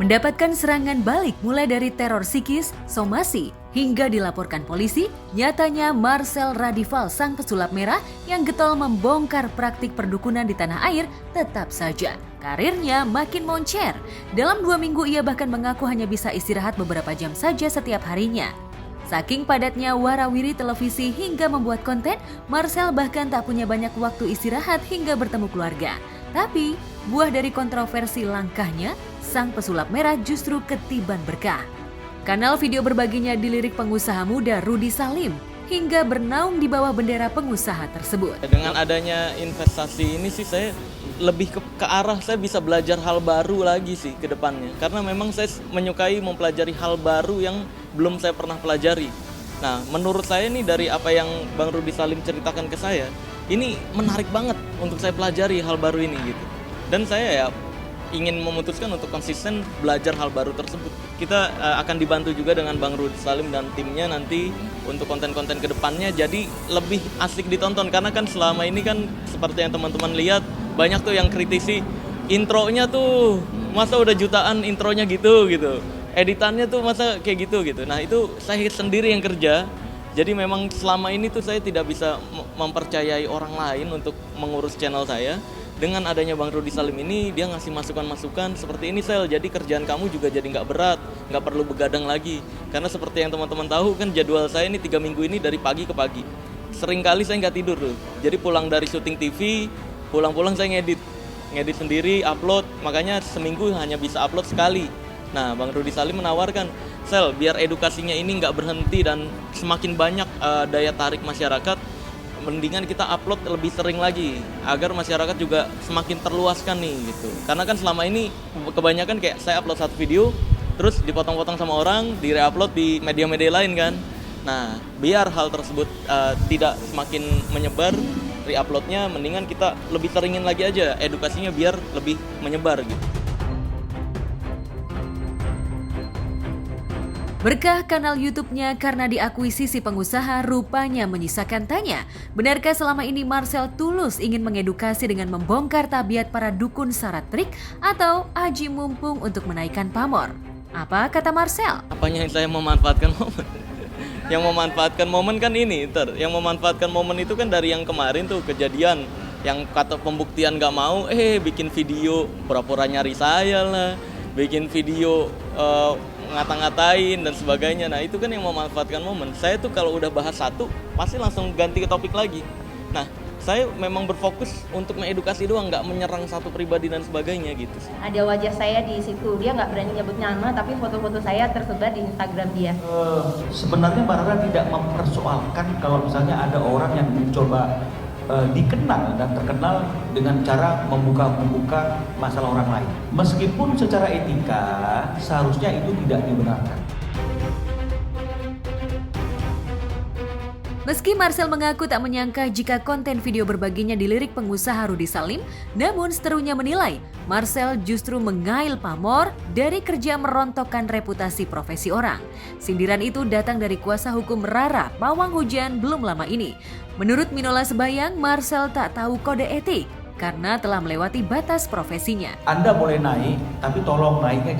Mendapatkan serangan balik mulai dari teror psikis, somasi, hingga dilaporkan polisi, nyatanya Marcel Radival sang pesulap merah yang getol membongkar praktik perdukunan di tanah air tetap saja. Karirnya makin moncer. Dalam 2 minggu ia bahkan mengaku hanya bisa istirahat beberapa jam saja setiap harinya. Saking padatnya warawiri televisi hingga membuat konten, Marcel bahkan tak punya banyak waktu istirahat hingga bertemu keluarga. Tapi, buah dari kontroversi langkahnya, sang pesulap merah justru ketiban berkah. Kanal video berbaginya dilirik pengusaha muda Rudy Salim hingga bernaung di bawah bendera pengusaha tersebut. Dengan adanya investasi ini sih saya lebih ke arah saya bisa belajar hal baru lagi sih ke depannya. Karena memang saya menyukai mempelajari hal baru yang belum saya pernah pelajari. Nah, menurut saya nih dari apa yang Bang Rudy Salim ceritakan ke saya, ini menarik banget untuk saya pelajari hal baru ini gitu. Dan saya ya ingin memutuskan untuk konsisten belajar hal baru tersebut. Kita akan dibantu juga dengan Bang Rudy Salim dan timnya nanti untuk konten-konten kedepannya jadi lebih asik ditonton. Karena kan selama ini kan seperti yang teman-teman lihat banyak tuh yang kritisi intronya tuh masa udah jutaan intronya gitu. Editannya tuh masa kayak gitu. Nah itu saya sendiri yang kerja. Jadi memang selama ini tuh saya tidak bisa mempercayai orang lain untuk mengurus channel saya. Dengan adanya Bang Rudy Salim ini, dia ngasih masukan-masukan seperti ini Sel, jadi kerjaan kamu juga jadi nggak berat, nggak perlu begadang lagi. Karena seperti yang teman-teman tahu kan jadwal saya ini 3 minggu ini dari pagi ke pagi. Sering kali saya nggak tidur tuh. Jadi pulang dari syuting TV, pulang-pulang saya ngedit sendiri, upload. Makanya seminggu hanya bisa upload sekali. Nah, Bang Rudy Salim menawarkan, Sel, biar edukasinya ini nggak berhenti dan semakin banyak daya tarik masyarakat, mendingan kita upload lebih sering lagi agar masyarakat juga semakin terluaskan nih gitu. Karena kan selama ini kebanyakan kayak saya upload satu video terus dipotong-potong sama orang, di-reupload di media-media lain kan. Nah, biar hal tersebut tidak semakin menyebar, re-uploadnya mendingan kita lebih seringin lagi aja edukasinya biar lebih menyebar gitu. Berkah kanal YouTube-nya karena diakuisisi pengusaha rupanya menyisakan tanya. Benarkah selama ini Marcel tulus ingin mengedukasi dengan membongkar tabiat para dukun syarat trik atau aji mumpung untuk menaikkan pamor? Apa kata Marcel? Apanya yang saya memanfaatkan momen? Yang memanfaatkan momen kan ini, yang memanfaatkan momen itu kan dari yang kemarin tuh kejadian yang kata pembuktian gak mau, bikin video pura-pura nyari saya lah, bikin video ngata-ngatain dan sebagainya. Nah itu kan yang memanfaatkan momen. Saya tuh kalau udah bahas satu pasti langsung ganti ke topik lagi. Nah saya memang berfokus untuk mengedukasi doang, nggak menyerang satu pribadi dan sebagainya gitu. Ada wajah saya di situ, dia nggak berani nyebut nama tapi foto-foto saya tersebar di Instagram dia. Sebenarnya Mbak Rara tidak mempersoalkan kalau misalnya ada orang yang mencoba dikenal dan terkenal dengan cara membuka masalah orang lain. Meskipun secara etika seharusnya itu tidak dibenarkan. Meski Marcel mengaku tak menyangka jika konten video berbaginya dilirik pengusaha Rudy Salim, namun seterunya menilai Marcel justru mengail pamor dari kerja merontokkan reputasi profesi orang. Sindiran itu datang dari kuasa hukum Rara Pawang Hujan belum lama ini. Menurut Minola Sebayang, Marcel tak tahu kode etik karena telah melewati batas profesinya. Anda boleh naik, tapi tolong naiknya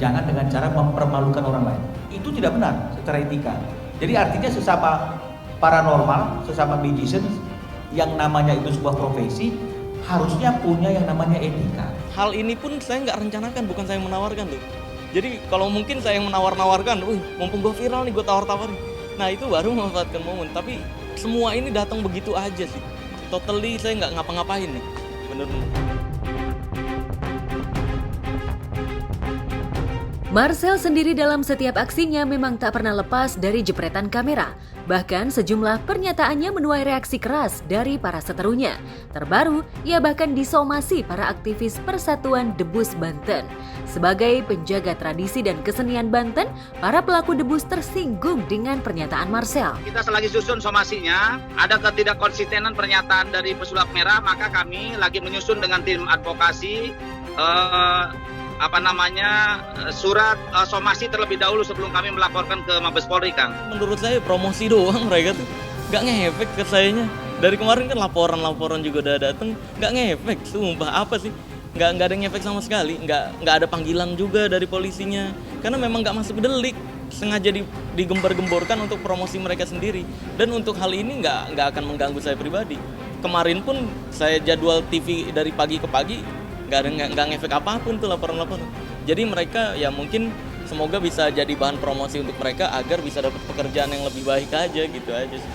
jangan dengan cara mempermalukan orang lain. Itu tidak benar secara etika. Jadi artinya sesama paranormal, sesama magician yang namanya itu sebuah profesi harusnya punya yang namanya etika. Hal ini pun saya nggak rencanakan, bukan saya yang menawarkan tuh. Jadi kalau mungkin saya yang menawar-nawarkan, mumpung gue viral nih gue tawar-tawarin. Nah itu baru memanfaatkan momen. Tapi semua ini datang begitu aja sih. Totally saya nggak ngapa-ngapain nih, bener-bener. Marcel sendiri dalam setiap aksinya memang tak pernah lepas dari jepretan kamera. Bahkan sejumlah pernyataannya menuai reaksi keras dari para seterunya. Terbaru, ia bahkan disomasi para aktivis Persatuan Debus Banten. Sebagai penjaga tradisi dan kesenian Banten, para pelaku debus tersinggung dengan pernyataan Marcel. Kita selagi susun somasinya, ada ketidakkonsistenan pernyataan dari pesulap merah, maka kami lagi menyusun dengan tim advokasi surat somasi terlebih dahulu sebelum kami melaporkan ke Mabes Polri, Kang. Menurut saya promosi doang mereka tuh, nggak ngefek ke sayanya. Dari kemarin kan laporan juga udah dateng, nggak ngefek, sumpah apa sih? nggak ada ngefek sama sekali, nggak ada panggilan juga dari polisinya, karena memang nggak masuk delik, sengaja digembar-gemborkan untuk promosi mereka sendiri. Dan untuk hal ini nggak akan mengganggu saya pribadi. Kemarin pun saya jadwal TV dari pagi ke pagi, nggak ngefek apapun tuh laporan-laporan. Jadi mereka ya mungkin semoga bisa jadi bahan promosi untuk mereka agar bisa dapat pekerjaan yang lebih baik aja, gitu aja sih.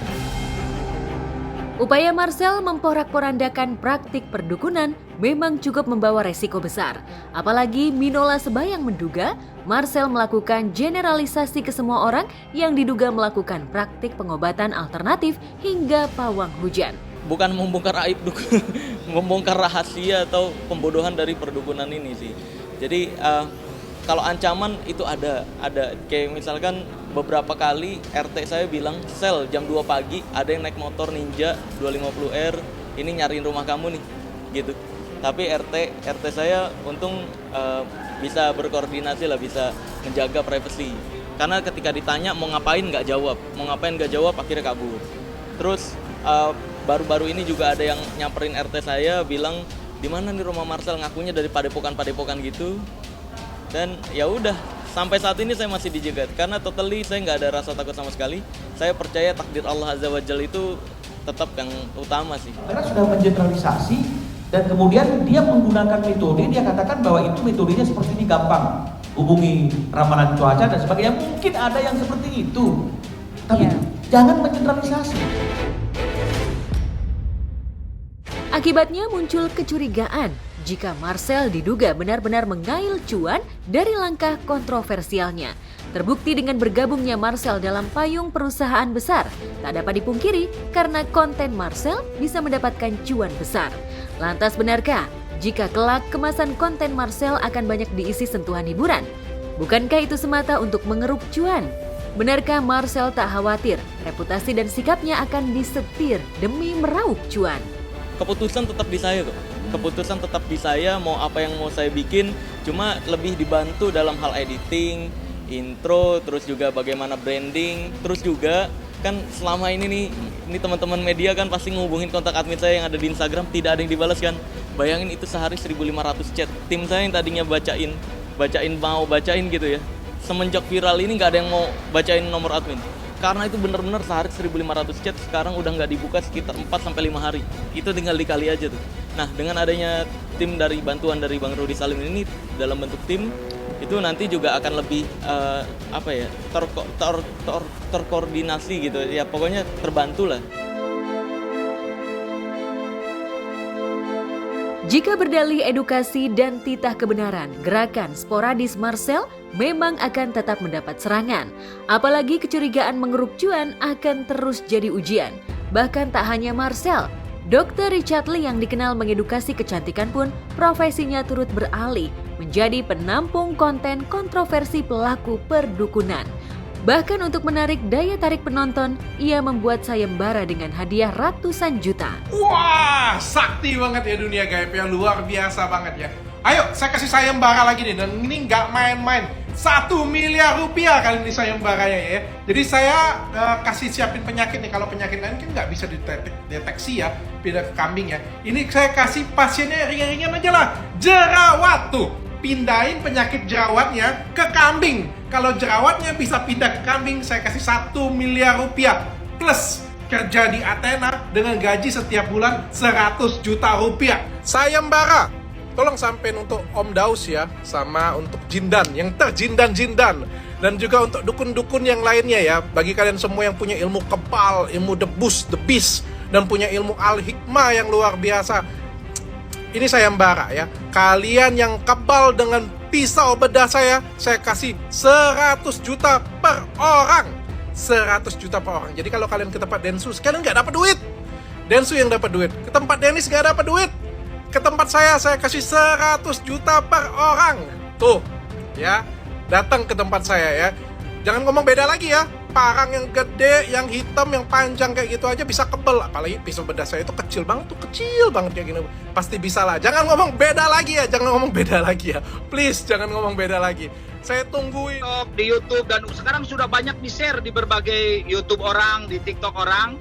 Upaya Marcel memporak-porandakan praktik perdukunan memang cukup membawa resiko besar. Apalagi Minola Sebayang menduga Marcel melakukan generalisasi ke semua orang yang diduga melakukan praktik pengobatan alternatif hingga pawang hujan. Bukan membongkar aib membongkar rahasia atau pembodohan dari perdukunan ini sih. Jadi kalau ancaman itu ada kayak misalkan beberapa kali RT saya bilang, "Sel, jam 2 pagi ada yang naik motor Ninja 250R, ini nyariin rumah kamu nih." Gitu. Tapi RT saya untung bisa berkoordinasi lah, bisa menjaga privasi. Karena ketika ditanya mau ngapain nggak jawab, akhirnya kabur. Terus baru-baru ini juga ada yang nyamperin RT saya bilang, "Di mana nih rumah Marcel?" Ngakunya dari padepokan gitu. Dan ya udah, sampai saat ini saya masih dijegat karena totally saya nggak ada rasa takut sama sekali. Saya percaya takdir Allah Azza wa Jalla itu tetap yang utama sih. Karena sudah mengeneralisasi dan kemudian dia menggunakan metode, dia katakan bahwa itu metodenya seperti ini, gampang hubungi ramalan cuaca dan sebagainya. Mungkin ada yang seperti itu, tapi jangan mengeneralisasi. Akibatnya muncul kecurigaan jika Marcel diduga benar-benar mengail cuan dari langkah kontroversialnya. Terbukti dengan bergabungnya Marcel dalam payung perusahaan besar, tak dapat dipungkiri karena konten Marcel bisa mendapatkan cuan besar. Lantas benarkah jika kelak kemasan konten Marcel akan banyak diisi sentuhan hiburan? Bukankah itu semata untuk mengeruk cuan? Benarkah Marcel tak khawatir reputasi dan sikapnya akan disetir demi meraup cuan? Keputusan tetap di saya kok. Keputusan tetap di saya, mau apa yang mau saya bikin, cuma lebih dibantu dalam hal editing, intro, terus juga bagaimana branding, terus juga kan selama ini teman-teman media kan pasti ngehubungin kontak admin saya yang ada di Instagram, tidak ada yang dibalas kan. Bayangin itu sehari 1.500 chat. Tim saya yang tadinya bacain gitu ya. Semenjak viral ini nggak ada yang mau bacain nomor admin. Karena itu benar-benar sehari 1.500 chat, sekarang udah nggak dibuka sekitar 4-5 hari. Itu tinggal dikali aja tuh. Nah, dengan adanya tim dari bantuan dari Bang Rudy Salim ini dalam bentuk tim, itu nanti juga akan lebih terkoordinasi gitu. Ya pokoknya terbantu lah. Jika berdalih edukasi dan titah kebenaran, gerakan sporadis Marcel memang akan tetap mendapat serangan. Apalagi kecurigaan mengeruk cuan akan terus jadi ujian. Bahkan tak hanya Marcel, Dr. Richard Lee yang dikenal mengedukasi kecantikan pun profesinya turut beralih menjadi penampung konten kontroversi pelaku perdukunan. Bahkan untuk menarik daya tarik penonton, ia membuat sayembara dengan hadiah ratusan juta. Wah, sakti banget ya dunia gaib yang luar biasa banget ya. Ayo, saya kasih sayembara lagi nih, dan ini nggak main-main. 1 miliar rupiah kali ini sayembaranya ya. Jadi saya kasih siapin penyakit nih. Kalau penyakit lain kan nggak bisa dideteksi ya, pindah ke kambing ya. Ini saya kasih pasiennya ringan-ringan aja lah. Jerawat tuh, pindahin penyakit jerawatnya ke kambing. Kalau jerawatnya bisa pindah ke kambing, saya kasih 1 miliar rupiah. Plus kerja di Athena dengan gaji setiap bulan 100 juta rupiah. Sayembara. Tolong sampein untuk Om Daus ya, sama untuk Jindan, yang terjindan-jindan. Dan juga untuk dukun-dukun yang lainnya ya. Bagi kalian semua yang punya ilmu kebal, ilmu debus, debis, dan punya ilmu al-hikmah yang luar biasa. Ini sayembara ya. Kalian yang kebal dengan pisau bedah saya kasih 100 juta per orang. 100 juta per orang. Jadi kalau kalian ke tempat Densus, kalian nggak dapat duit. Densus yang dapat duit. Ke tempat Dennis nggak dapat duit. Ke tempat saya kasih 100 juta per orang. Tuh, ya. Datang ke tempat saya ya. Jangan ngomong beda lagi ya. Parang yang gede, yang hitam, yang panjang kayak gitu aja bisa kebel. Apalagi pisau bedah saya itu kecil banget kayak gini. Pasti bisa lah. Jangan ngomong beda lagi ya. Please, jangan ngomong beda lagi. Saya tungguin di YouTube, dan sekarang sudah banyak di-share di berbagai YouTube orang, di TikTok orang,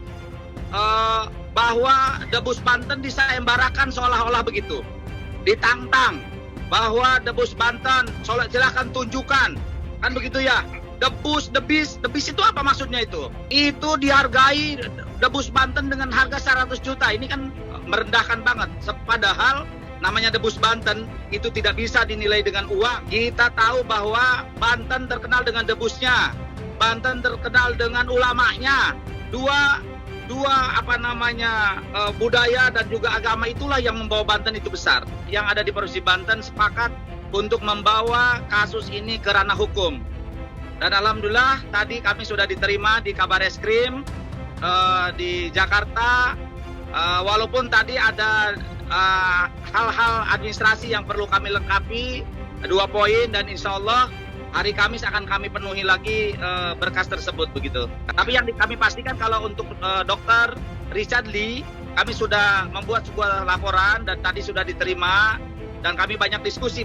bahwa debus Banten disayembarakan seolah-olah begitu. ditantang bahwa debus Banten, silahkan tunjukkan, kan begitu ya. Debus itu apa maksudnya itu? Itu dihargai debus Banten dengan harga 100 juta. Ini kan merendahkan banget. Padahal namanya debus Banten itu tidak bisa dinilai dengan uang. Kita tahu bahwa Banten terkenal dengan debusnya, Banten terkenal dengan ulamanya. Dua budaya dan juga agama itulah yang membawa Banten itu besar. Yang ada di Provinsi Banten sepakat untuk membawa kasus ini ke ranah hukum. Dan alhamdulillah tadi kami sudah diterima di Kabareskrim di Jakarta. Walaupun tadi ada hal-hal administrasi yang perlu kami lengkapi, 2 poin, dan insya Allah hari Kamis akan kami penuhi lagi berkas tersebut begitu. Tapi yang kami pastikan kalau untuk Dr. Richard Lee, kami sudah membuat sebuah laporan dan tadi sudah diterima, dan kami banyak diskusi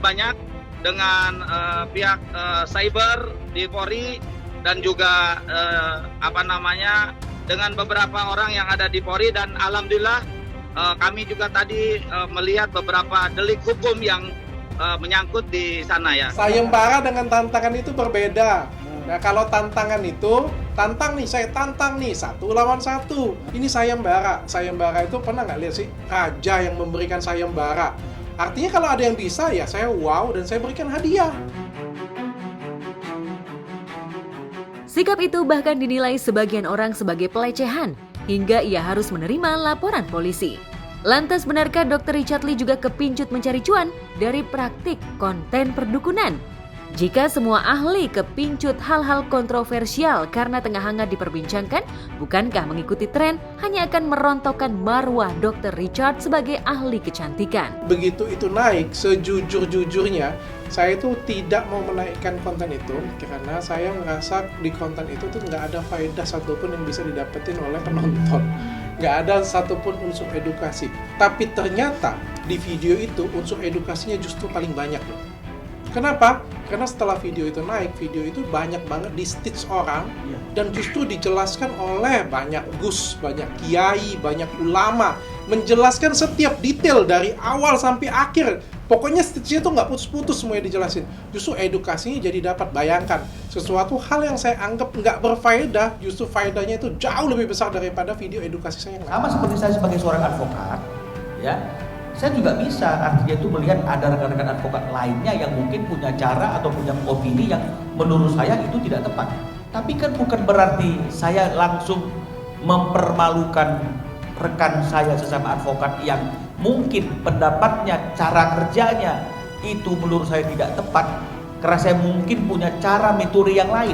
dengan pihak cyber di Polri dan juga dengan beberapa orang yang ada di Polri, dan alhamdulillah kami juga tadi melihat beberapa delik hukum yang menyangkut di sana ya. Sayembara dengan tantangan itu berbeda. Nah, kalau tantangan itu, saya tantang nih 1 lawan 1. Ini sayembara. Sayembara itu pernah nggak lihat sih raja yang memberikan sayembara? Artinya kalau ada yang bisa ya saya wow dan saya berikan hadiah. Sikap itu bahkan dinilai sebagian orang sebagai pelecehan, hingga ia harus menerima laporan polisi. Lantas benarkah Dr. Richard Lee juga kepincut mencari cuan dari praktik konten perdukunan? Jika semua ahli kepincut hal-hal kontroversial karena tengah hangat diperbincangkan, bukankah mengikuti tren hanya akan merontokkan marwah Dr. Richard sebagai ahli kecantikan? Begitu itu naik, sejujur-jujurnya, saya itu tidak mau menaikkan konten itu karena saya merasa di konten itu tuh nggak ada faedah satupun yang bisa didapetin oleh penonton. Nggak ada satupun unsur edukasi. Tapi ternyata di video itu unsur edukasinya justru paling banyak loh. Kenapa? Karena setelah video itu naik, video itu banyak banget di-stitch orang dan justru dijelaskan oleh banyak gus, banyak kiai, banyak ulama, menjelaskan setiap detail dari awal sampai akhir. Pokoknya stitch-nya tuh nggak putus-putus semuanya dijelasin. Justru edukasinya jadi dapat. Bayangkan, sesuatu hal yang saya anggap nggak berfaedah, justru faedahnya itu jauh lebih besar daripada video edukasi saya yang lain. Sama seperti saya sebagai seorang advokat, ya, saya juga bisa artinya itu melihat ada rekan-rekan advokat lainnya yang mungkin punya cara atau punya opini yang menurut saya itu tidak tepat. Tapi kan bukan berarti saya langsung mempermalukan rekan saya sesama advokat yang mungkin pendapatnya, cara kerjanya itu menurut saya tidak tepat, karena saya mungkin punya cara metode yang lain.